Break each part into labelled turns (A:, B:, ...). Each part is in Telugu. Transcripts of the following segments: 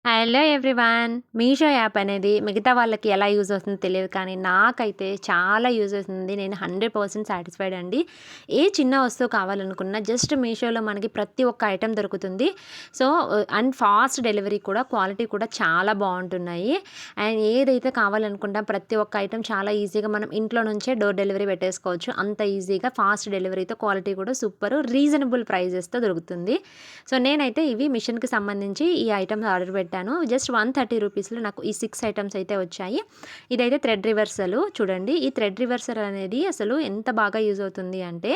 A: Hello everyone. మీషో యాప్ అనేది మిగతా వాళ్ళకి ఎలా యూజ్ అవుతుందో తెలియదు కానీ నాకైతే చాలా యూజ్ అవుతుంది. నేను 100% సాటిస్ఫైడ్ అండి. ఏ చిన్న వస్తువు కావాలనుకున్నా జస్ట్ మీషోలో మనకి ప్రతి ఒక్క ఐటెం దొరుకుతుంది. సో అండ్ ఫాస్ట్ డెలివరీ కూడా, క్వాలిటీ కూడా చాలా బాగుంటున్నాయి. అండ్ ఏదైతే కావాలనుకుంటాం ప్రతి ఒక్క ఐటెం చాలా ఈజీగా మనం ఇంట్లో నుంచే డోర్ డెలివరీ పెట్టేసుకోవచ్చు. అంత ఈజీగా ఫాస్ట్ డెలివరీతో, క్వాలిటీ కూడా సూపర్ రీజనబుల్ ప్రైజెస్తో దొరుకుతుంది. సో నేనైతే ఇవి మిషన్కి సంబంధించి ఈ ఐటమ్స్ ఆర్డర్ పెట్టాను. జస్ట్ 130 రూపీస్లో నాకు ఈ 6 ఐటమ్స్ అయితే వచ్చాయి. ఇదైతే థ్రెడ్ రివర్సల్. చూడండి, ఈ థ్రెడ్ రివర్సల్ అనేది అసలు ఎంత బాగా యూజ్ అవుతుంది అంటే,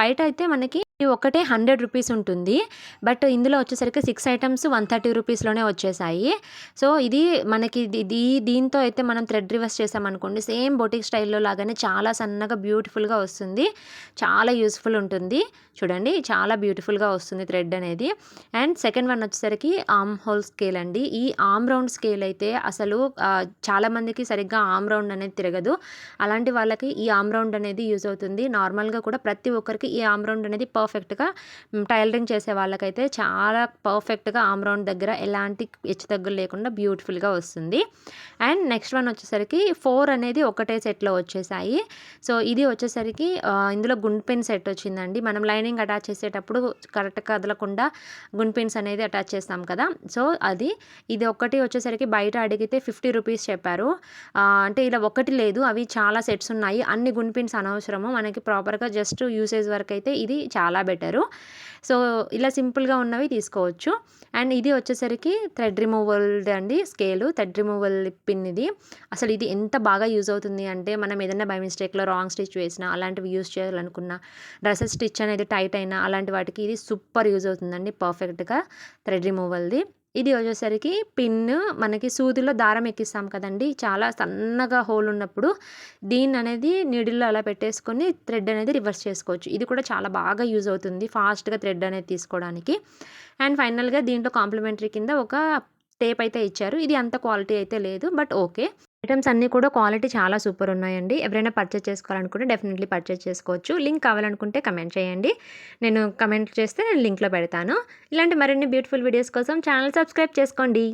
A: బయట అయితే మనకి ఒకటే 100 రూపీస్ ఉంటుంది. బట్ ఇందులో వచ్చేసరికి 6 ఐటమ్స్ 130 రూపీస్లోనే వచ్చేసాయి. సో ఇది మనకి దీంతో అయితే మనం థ్రెడ్ రివర్స్ చేసామనుకోండి, సేమ్ బొటిక్ స్టైల్లో లాగానే చాలా సన్నగా బ్యూటిఫుల్గా వస్తుంది. చాలా యూస్ఫుల్ ఉంటుంది. చూడండి, చాలా బ్యూటిఫుల్గా వస్తుంది థ్రెడ్ అనేది. అండ్ సెకండ్ వన్ వచ్చేసరికి ఆర్మ్ హోల్ స్కేల్ అండి. ఈ ఆర్మ్ రౌండ్ స్కేల్ అయితే అసలు చాలామందికి సరిగ్గా ఆర్మ్ రౌండ్ అనేది తిరగదు. అలాంటి వాళ్ళకి ఈ ఆర్మ్ రౌండ్ అనేది యూజ్ అవుతుంది. నార్మల్గా కూడా ప్రతి ఒక్కరికి ఈ ఆర్మ్ రౌండ్ అనేది పర్ఫెక్ట్గా, టైలరింగ్ చేసే వాళ్ళకైతే చాలా పర్ఫెక్ట్గా ఆర్మ్ రౌండ్ దగ్గర ఎలాంటి హెచ్చుతగ్గులు లేకుండా బ్యూటిఫుల్గా వస్తుంది. అండ్ నెక్స్ట్ వన్ వచ్చేసరికి 4 అనేది ఒకటే సెట్లో వచ్చేసాయి. సో ఇది వచ్చేసరికి ఇందులో గుండ్ పిన్ సెట్ వచ్చిందండి. మనం లైనింగ్ అటాచ్ చేసేటప్పుడు కరెక్ట్గా కదలకుండా గుండ్ పిన్స్ అనేది అటాచ్ చేస్తాం కదా. సో ఇది ఒకటి వచ్చేసరికి బయట అడిగితే 50 రూపీస్ చెప్పారు. అంటే ఇలా ఒకటి లేదు, అవి చాలా సెట్స్ ఉన్నాయి. అన్ని గుండ్ పిన్స్ అనవసరము, మనకి ప్రాపర్గా జస్ట్ యూసేజ్ వరకు అయితే ఇది చాలా బెటరు. సో ఇలా సింపుల్గా ఉన్నవి తీసుకోవచ్చు. అండ్ ఇది వచ్చేసరికి థ్రెడ్ రిమూవల్ అండి, స్కేలు థ్రెడ్ రిమూవల్ పిన్. ఇది అసలు ఇది ఎంత బాగా యూజ్ అవుతుంది అంటే, మనం ఏదైనా బై మిస్టేక్లో రాంగ్ స్టిచ్ వేసినా, అలాంటివి యూజ్ చేయాలనుకున్నా, డ్రెస్సెస్ స్టిచ్ అనేది టైట్ అయినా అలాంటి వాటికి ఇది సూపర్ యూజ్ అవుతుందండి పర్ఫెక్ట్గా థ్రెడ్ రిమూవల్ది. ఇది వచ్చేసరికి పిన్ మనకి సూదిలో దారం ఎక్కిస్తాం కదండి, చాలా సన్నగా హోల్ ఉన్నప్పుడు దీన్ని అనేది నీడిల్లో అలా పెట్టేసుకొని థ్రెడ్ అనేది రివర్స్ చేసుకోవచ్చు. ఇది కూడా చాలా బాగా యూజ్ అవుతుంది ఫాస్ట్గా థ్రెడ్ అనేది తీసుకోవడానికి. అండ్ ఫైనల్గా దీంట్లో కాంప్లిమెంటరీ కింద ఒక టేప్ అయితే ఇచ్చారు. ఇది అంత క్వాలిటీ అయితే లేదు, బట్ ఓకే. ఐటమ్స్ అన్నీ కూడా క్వాలిటీ చాలా సూపర్ ఉన్నాయండి. ఎవరైనా పర్చేస్ చేసుకోవాలనుకుంటే డెఫినెట్లీ పర్చేస్ చేసుకోవచ్చు. లింక్ కావాలనుకుంటే కమెంట్ చేయండి. నేను కమెంట్ చేస్తే నేను లింక్లో పెడతాను. ఇలాంటి మరిన్ని బ్యూటిఫుల్ వీడియోస్ కోసం ఛానల్ సబ్స్క్రైబ్ చేసుకోండి.